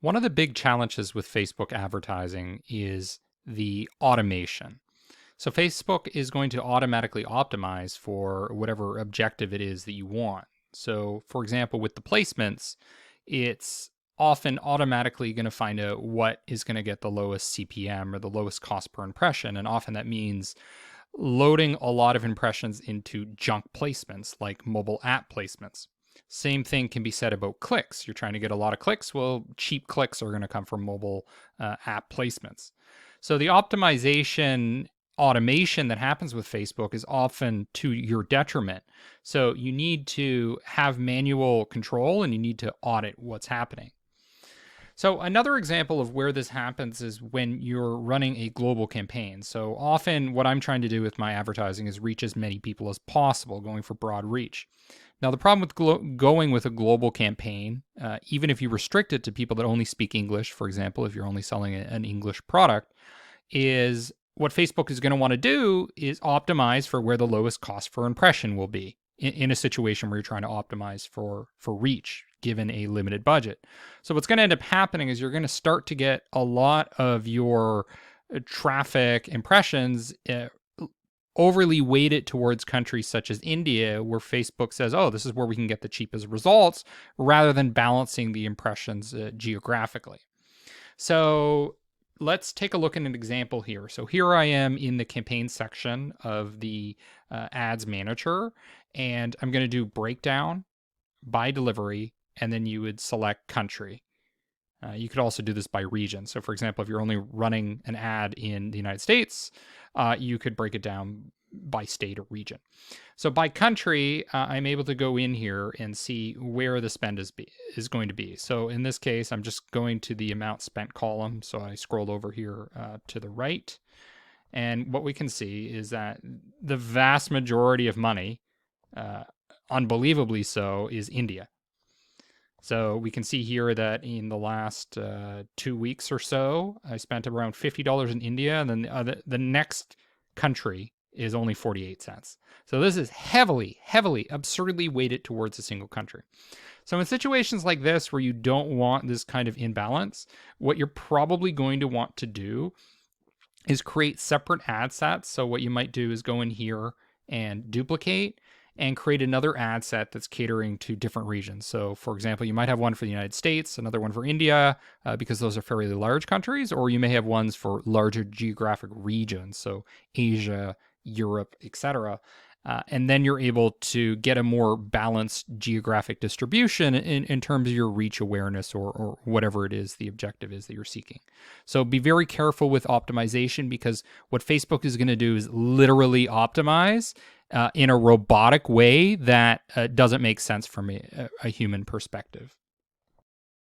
One of the big challenges with Facebook advertising is the automation. So, Facebook is going to automatically optimize for whatever objective it is that you want. So, for example, with the placements, it's often automatically going to find out what is going to get the lowest CPM or the lowest cost per impression. And often that means loading a lot of impressions into junk placements like mobile app placements. Same thing can be said about clicks. You're trying to get a lot of clicks. Well, cheap clicks are going to come from mobile app placements. So the optimization automation that happens with Facebook is often to your detriment. So you need to have manual control and you need to audit what's happening. So another example of where this happens is when you're running a global campaign. So often what I'm trying to do with my advertising is reach as many people as possible, going for broad reach. Now, the problem with going with a global campaign, even if you restrict it to people that only speak English, for example, if you're only selling an English product, is what Facebook is going to want to do is optimize for where the lowest cost per impression will be in a situation where you're trying to optimize for reach given a limited budget. So what's going to end up happening is you're going to start to get a lot of your traffic impressions overly weighted towards countries such as India, where Facebook says, oh, this is where we can get the cheapest results, rather than balancing the impressions geographically. So let's take a look at an example here. So here I am in the campaign section of the ads manager, and I'm going to do breakdown by delivery, and then you would select country. You could also do this by region. So for example, if you're only running an ad in the United States, you could break it down by state or region. So by country, I'm able to go in here and see where the spend is going to be. So in this case, I'm just going to the amount spent column. So I scroll over here to the right. And what we can see is that the vast majority of money, unbelievably so, is India. So we can see here that in the last 2 weeks or so, I spent around $50 in India, and then the next country is only 48 cents. So this is heavily, absurdly weighted towards a single country. So in situations like this where you don't want this kind of imbalance, what you're probably going to want to do is create separate ad sets. So what you might do is go in here and duplicate and create another ad set that's catering to different regions. So for example, you might have one for the United States, another one for India, because those are fairly large countries, or you may have ones for larger geographic regions, so Asia, Europe, etc. And then you're able to get a more balanced geographic distribution in terms of your reach awareness or whatever it is the objective is that you're seeking. So be very careful with optimization, because what Facebook is going to do is literally optimize in a robotic way that doesn't make sense from a human perspective.